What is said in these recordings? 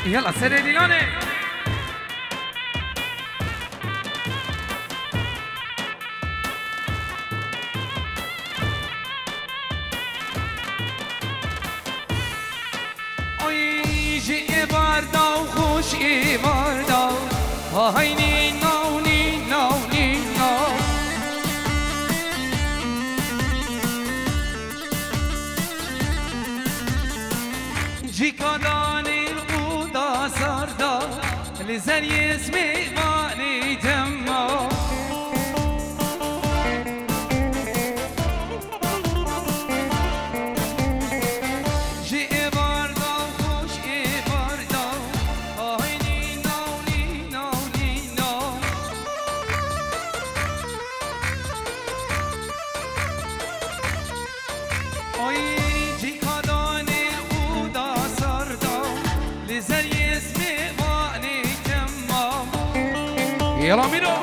يلا سر ليلاني اي جي باردا وخوش باردا هاي نينو نينو نينو جي كاداني القودا سردا لزري اسمي باني تمو جي باردا وخوش باردا هاي نينو نينو نينو اي جي كاداني القودا سردا لزري اسمي باني تمو يلا مينو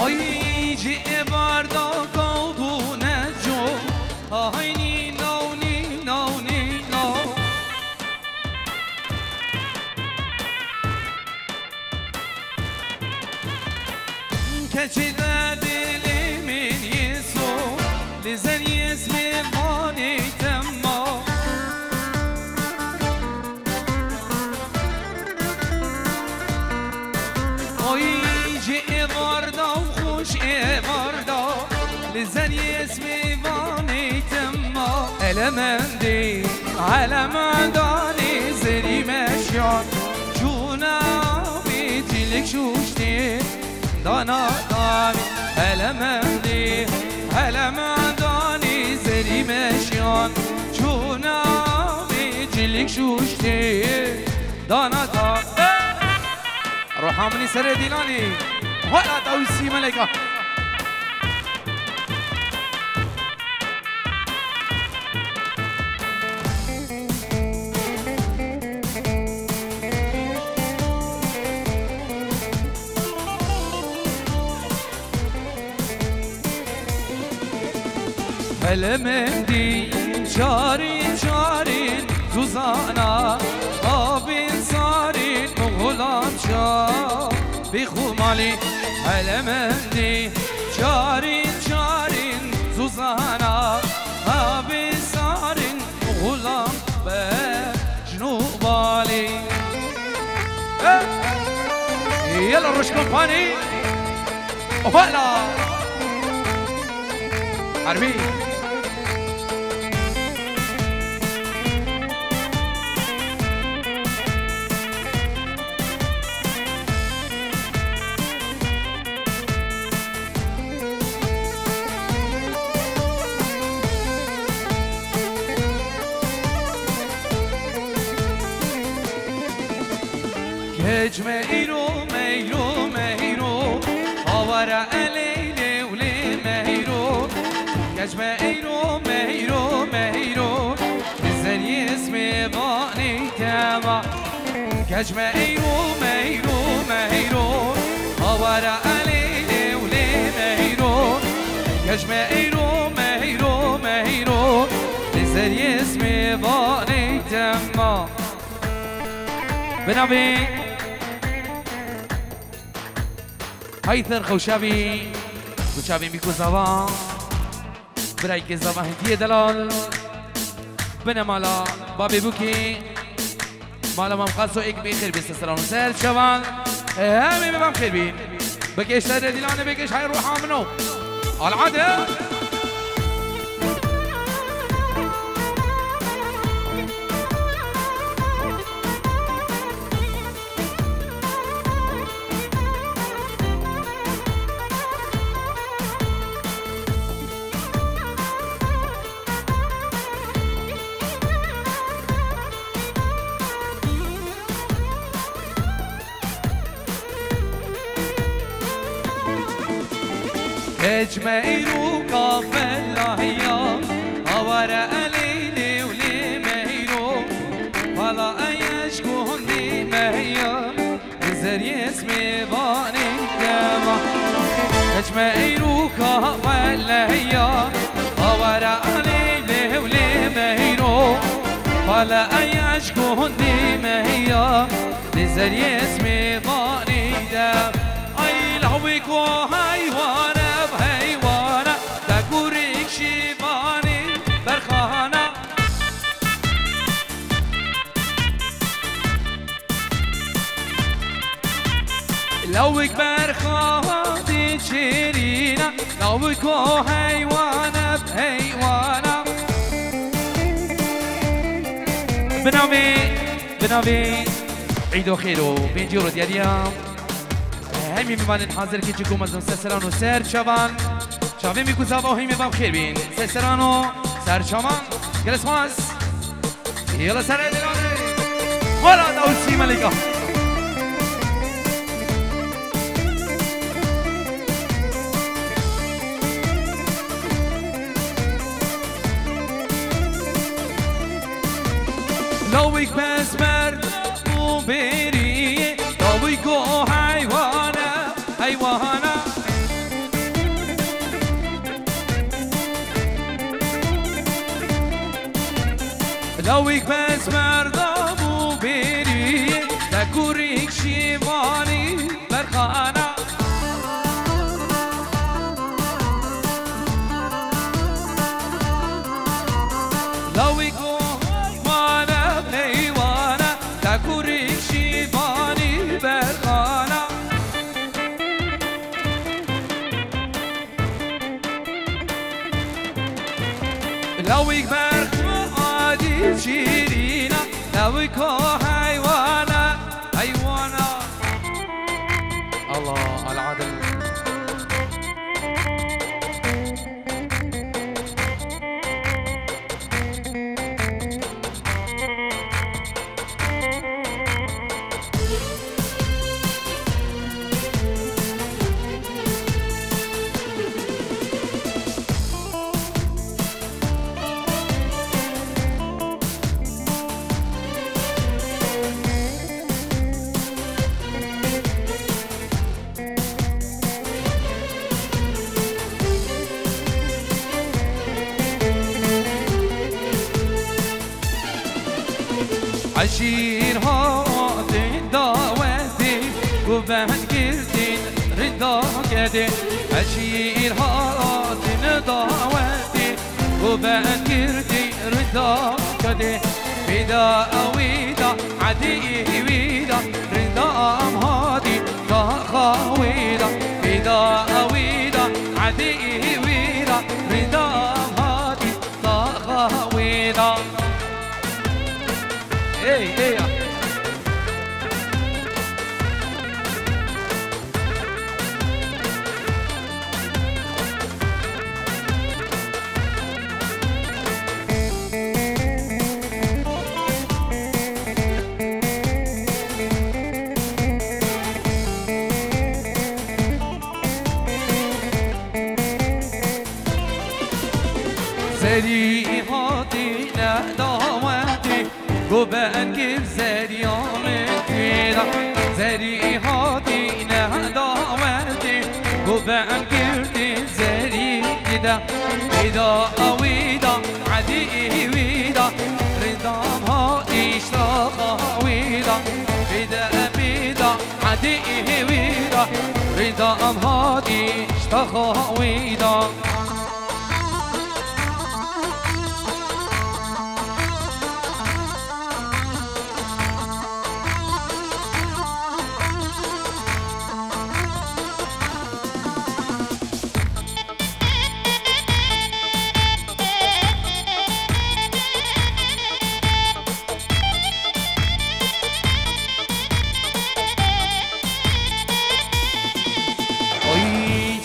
اي جي باردا قلبو نجو هاي نينو نينو نينو كشي دلي من يسوع لزن يسمي باني تمو اي جي باردا وخوش باردا لزن يسمي باني تمو المندي على مداني زري مشيان جونا بيتلك شوشتي دانا داني المندي على مداني زري مشيان جونا بيتلك شوشتي دانا داني روح عمني سر ديلاني ولا توسي ملكة المندي شارين شارين زوزانا آبين صارين مغلام شا بخمالي المندي شارين شارين زوزانا آبين صارين مغلام بجنوب بالي يلا الرش كومباني ولا عربي كجمة إيرو ميرو ميرو أورا ليلي ولي ميرو كجمة إيرو ميرو ميرو الزني اسمي باني تما كجمة إيرو ميرو ميرو أورا ليلي ولي ميرو كجمة إيرو ميرو ميرو الزني اسمي باني تما بنابي هيثر خوشابي خوشابي بيكو زوان برايك زوان هدية دلال بنا مالا بابي بوكي مالا ممخصو ايك بخير بيستسران سهل شوان همي ببام خير بين بكيش تدري دلاني بكيش هاي روحا منو العادة اجمعيرو كافلا هيا هوارا ليلي وليميرو فلا يشكون دي مهيا زري اسمي باني كما اجمعيرو كافلا هيا هوارا ليلي وليميرو فلا يشكون دي مهيا زري اسمي باني كما اي لهوك وهيوانا بهيوانا تقوريك شيباني برخانا لوك برخانا شيرينا لوك وهيوانا بهيوانا بنامي عيدو خيرو بينجورو دياليام همی میبانید حاضر که چکو مزم سرسران و سر چوان شاوی میکوزا با همی بام خیر بین سرسران و سر چوان گلس ماز یلا سر دلانه ورا داوسی ملکا لویک بس مرد و بری لویکو حیوان حيوانا لويك بس مردابو بيري تكوريك شيباني برخانا لويك وانا بهيوانا تكوريك شيباني برخانا لويك برخ عادي شيرينا لويك حيوانا حيوانا الله العدل عشير هاتي دعوتي وبهن كردين رضا كدي عشير هاتي دعوتي وبهن كردين رضا كدي ويدا ويدا عدي ويدا رضا هادي طاقة ويدا ويدا ويدا عدي ويدا رضا هادي طاقة ويدا ايه زري هاتي ندامتي وبأنكر زريامك فيدا زري هاتي ندامتي وبأنكر زري كدا ويدا ويدا عدي ويدا رضا هاتي اشتاق ويدا ويدا ويدا عدي ويدا رضا هاتي اشتاق ويدا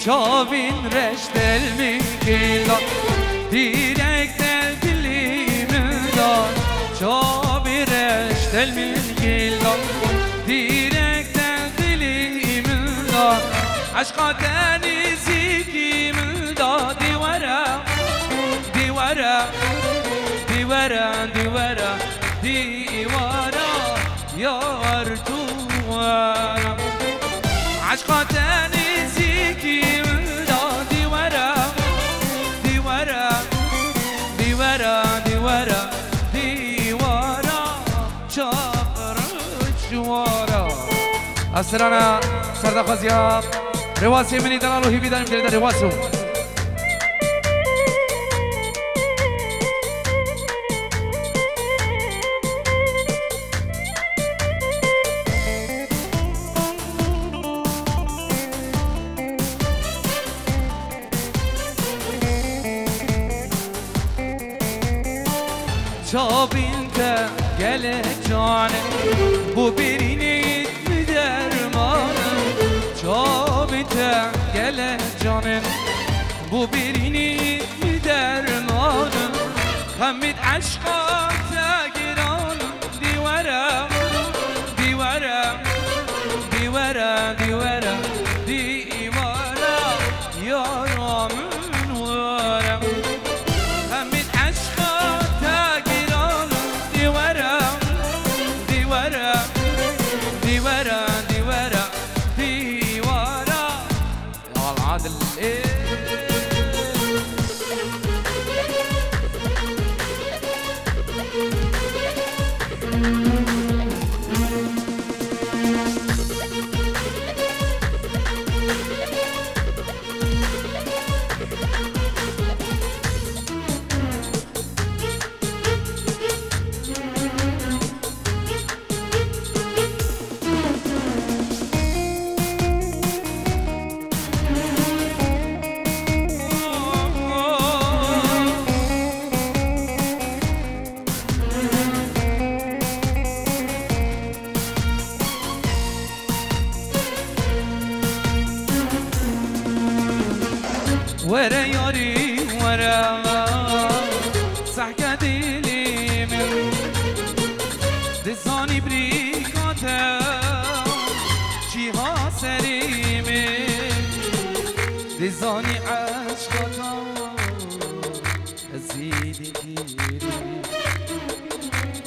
Çavin reştel mi kila direktel dilimden Çavin reştel mi kila direktel dilimden Aşka denizi kimin دیواره دیواره دیواره دیواره یار تو عشقات نزیکی ودا دیواره دیواره دیواره دیواره دیواره چاقر جواره اسرانا سردخوازیاب رواسی منی دلالو هی بیداریم که در رواسو چابینده گل جانه بو برینید می درمانه چابینده گل جانه بو برینید می درمانه خمید عشقات گران دیواره دیواره دیواره دیواره دیواره یارم نواره خمید عشقات گران دیواره دیواره دیواره دیواره دیواره يا العادل ورا ياري ورا صحكة دلي من دزاني بريكاتا جيها سريمي دزاني عشقاتا زيدي كيري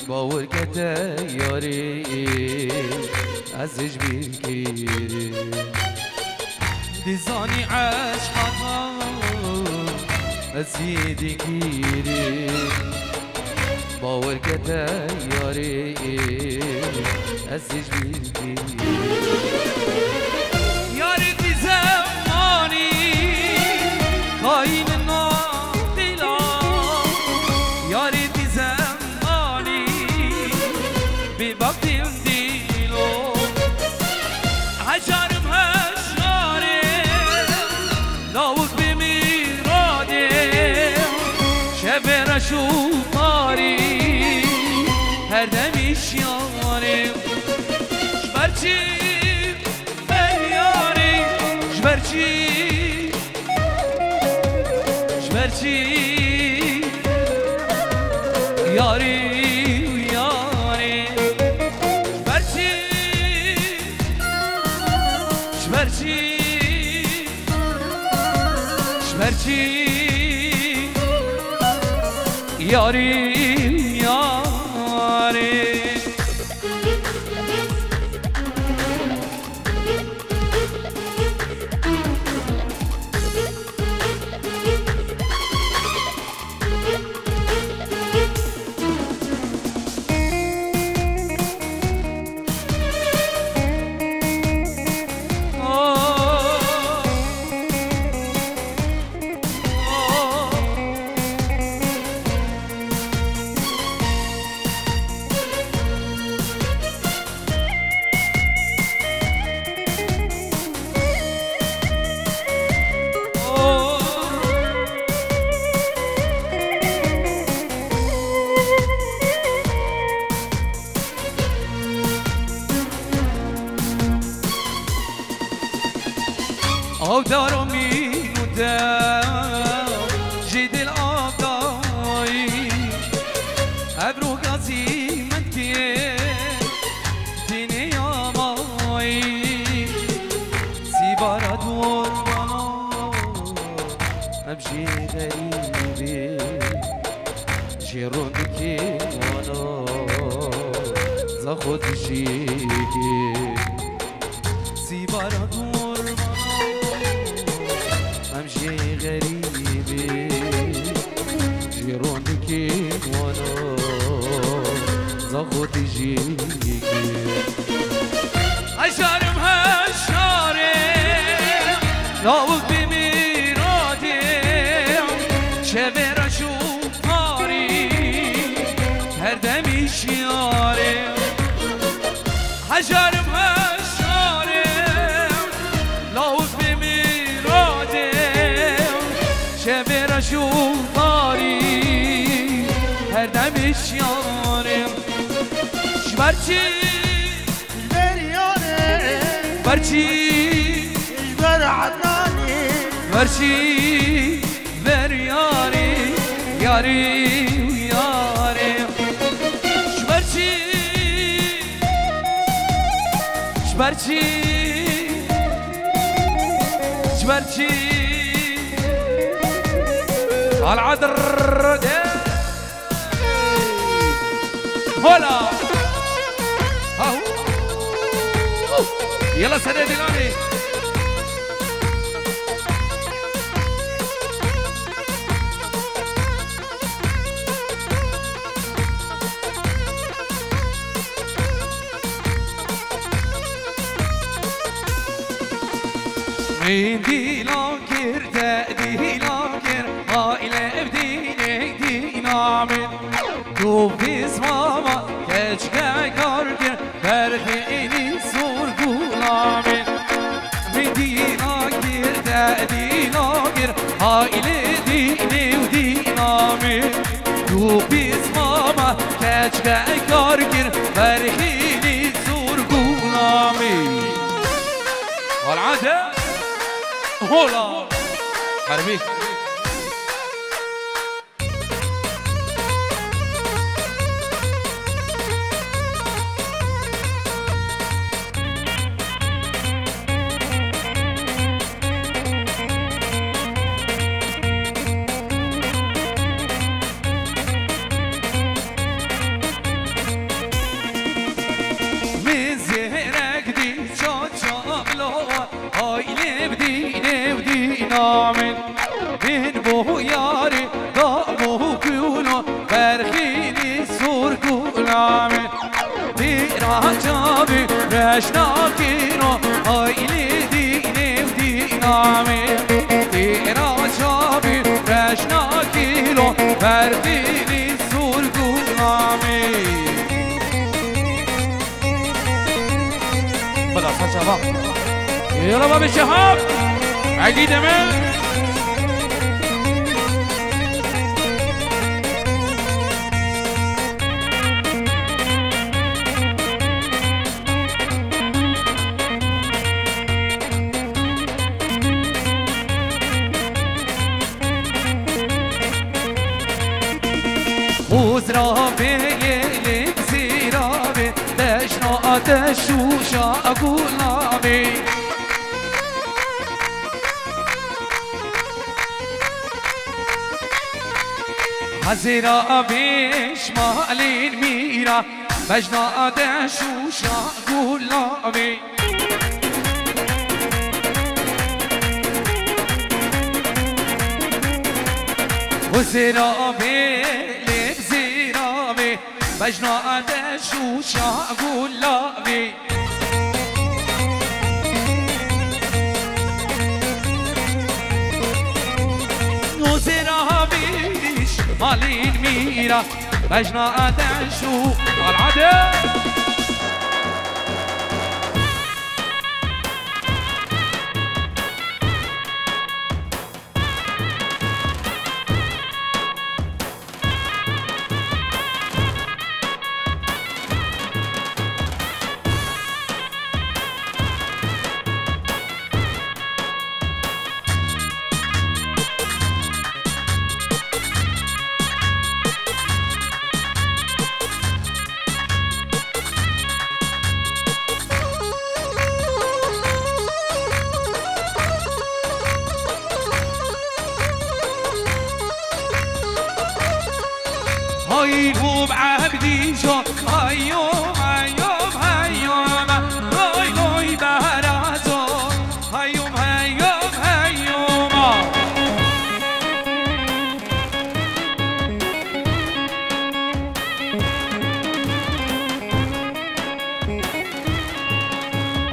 باور كتا ياري ازج بالكيري دزاني عشقاتا ازيدي كيري باور كتا ياري ازج بالكيري ياري في زماني خاين الناطلة ياري في زماني ببطل ديلو عجارم هشاري داود بميرادي شبر شوفاري هر دمش ياري جبرچی یاری جبرچی جبرچی یاری یاری جبرچی جبرچی جبرچی یاری یاری او دارو مینو دم جید الآدایی ابرو گازی من که دینی آمایی زیبارا دور بانا ابجی غریبی جيرونكي وانا زاخد جيكي سيبارا دور امشي غريبي جيرونكي وانا زاخد جيكي هشارم هشارم لو بميرادي شبر شوفاري هردمي شياري هشارم هشارم لو بميرادي شبر شوفاري هردمي شياري شبرچی برچی اجبر عدناني برچی بر یاری یاری یاری شبرچی شبرچی شبرچی العذر ده هلا يلا سداد الغالي من دي لاكر تأدي لاكر قائلة بديني دينا من دوفيس ماما كشكا كاركر برخيني سور قولامن من دي لاكر تأدي لاكر قائلة ديني ودينا من دوفيس ماما كشكا كاركر برخيني سور قولامن والعادة هولا حربي من زهرك دي شاد شاملو هايلي بديني ودينا من بو ياري دامو كولو برخيني سور كولامن دينا جابي رشنا كينو هايلي ديني ودينا دينا جابي رشنا كيلو برخيني سور كولامن بلا صجبا يلا بابي شهاب عقيد امين وزرا بيلك زيرابي دشنا دشوشا أقولامي هزيرا بيش مالين ميرا بجنا دشوشا أقولامي وزيرا بيلك زيرابي بجنا دشوشا أقولامي وزيرا بيش مالين ميرا بجنا دشو العدل هايلو بعبدي شو هيوم هيوم هيوم هايلو بهرازو هيوم هيوم هيوم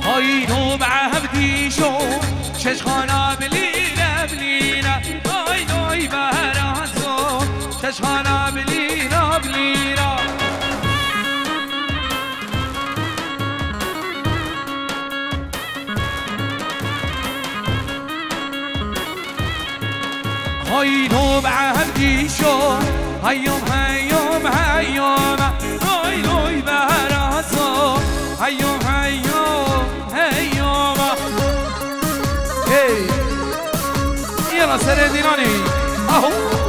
هايلو بعبدي شو ششخانا بلينا بلينا هايلو بهرازو ششخانا بلينا بلينا هايلو بعبدي شو هيوم هيوم هيوم هايلو بهرازو هيوم هيوم هيوم هي يلا سر ديناني اهو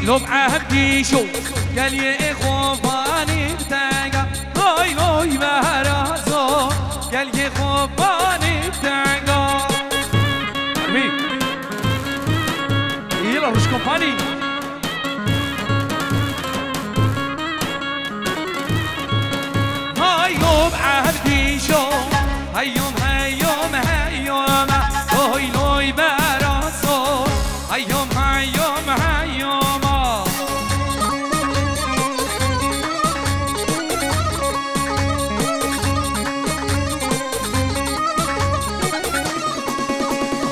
لو بعهدي شو قال يا خوفاني بتاعك هاي لو بهرازو قال يا خوفاني بتاعك مين يلا مش كومباني هاي لو بعهدي شو هيوم هيوم هيوم هاي لو بهرازو هيوم هيوم هيوم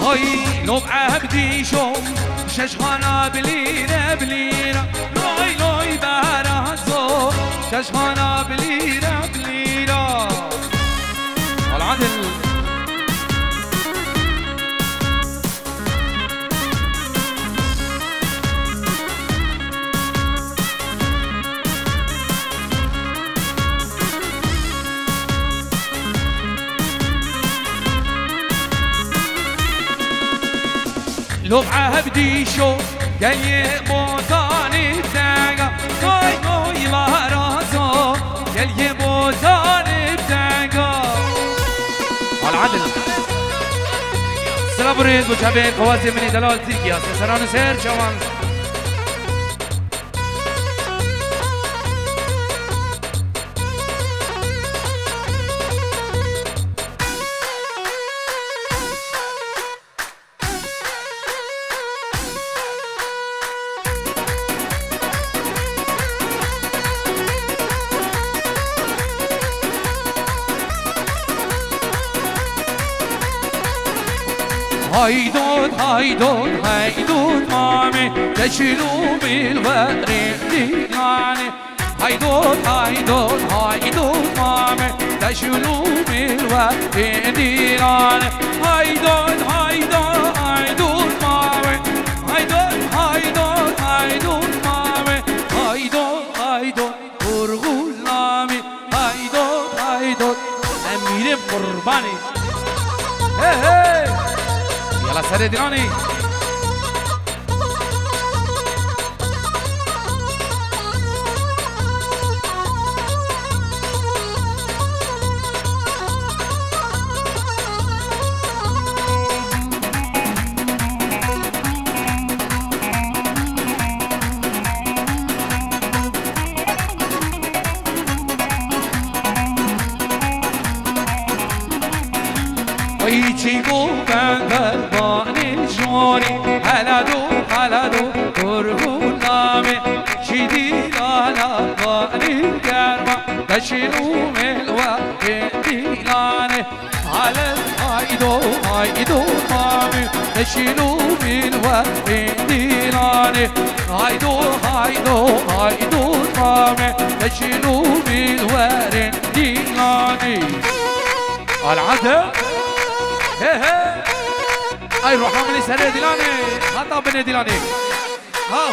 هاي لو بعبدي شو ششخانا بليرة بليرة لوي لوي بهرازو ششخانا بليرة بليرة العدل لو بعهدي شو قال يبوتاني بتاعك هاي هاي بهرازو قال يبوتاني بتاعك العدل سلام بريد بوشابين خوازي مني دلال تركيا سران سير جوان هايدون هايدون هايدون مامي تشيلوا بالوريد ديلاني هايدون هايدون هايدون مامي تشيلوا بالوريد ديلاني هايدون هايدون هايدون مامي هايدون هايدون هايدون مامي هايدون هايدون قرغول نامي هايدون هايدون امير قرباني هي هي يلا سر ديراني ويجيبوا بانغرباني جوني هلادو هلادو قرغول نامي شيدي لالا غاني كرما تشيلوا ملوى ديلاني على هايدو هايدو نامي تشيلوا ملوى ديلاني هايدو هايدو هايدو نامي تشيلوا ملوى ديلاني العدل هي هي اي روح عملي سريع ديلاني خطا بني ديلاني ها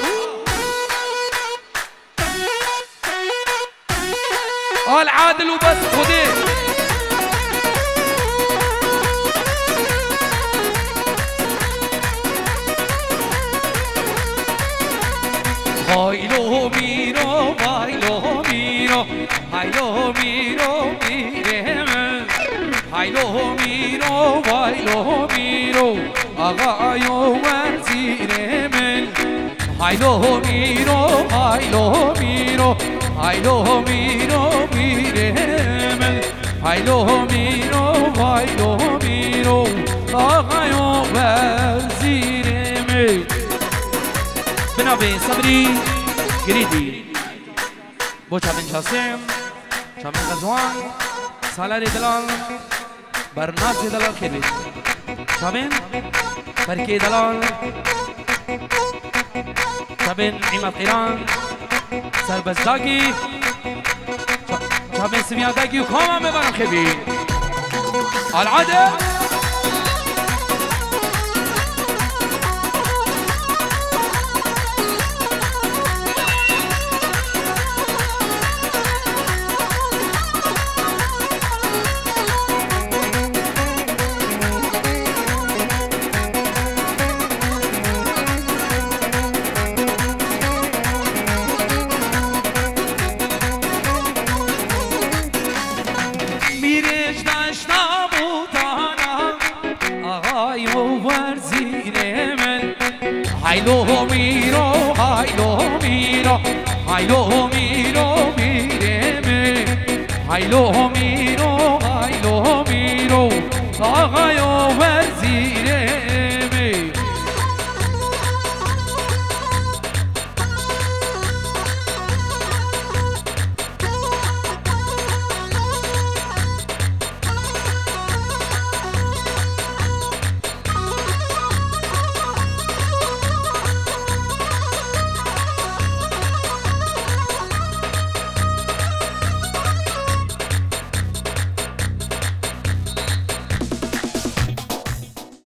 هو العادل وبس خديه هاي لو ميرو باي میرو وایلو میرو آقایو وزیر من هایلو میرو هایلو میرو هایلو میرو میره من هایلو میرو وایلو میرو آقایو وزیر من بنابه صبری گریدی بو چابن شاسم چابن غزوان سالار دلال برناز دلال خیلی چابن برکی دلال چابن عماد قیران سربزداگی چابن سویاداگی و کامم ببرم خیلی العاده هایلو میرو هایلو میرو هایلو میرو میره هایلو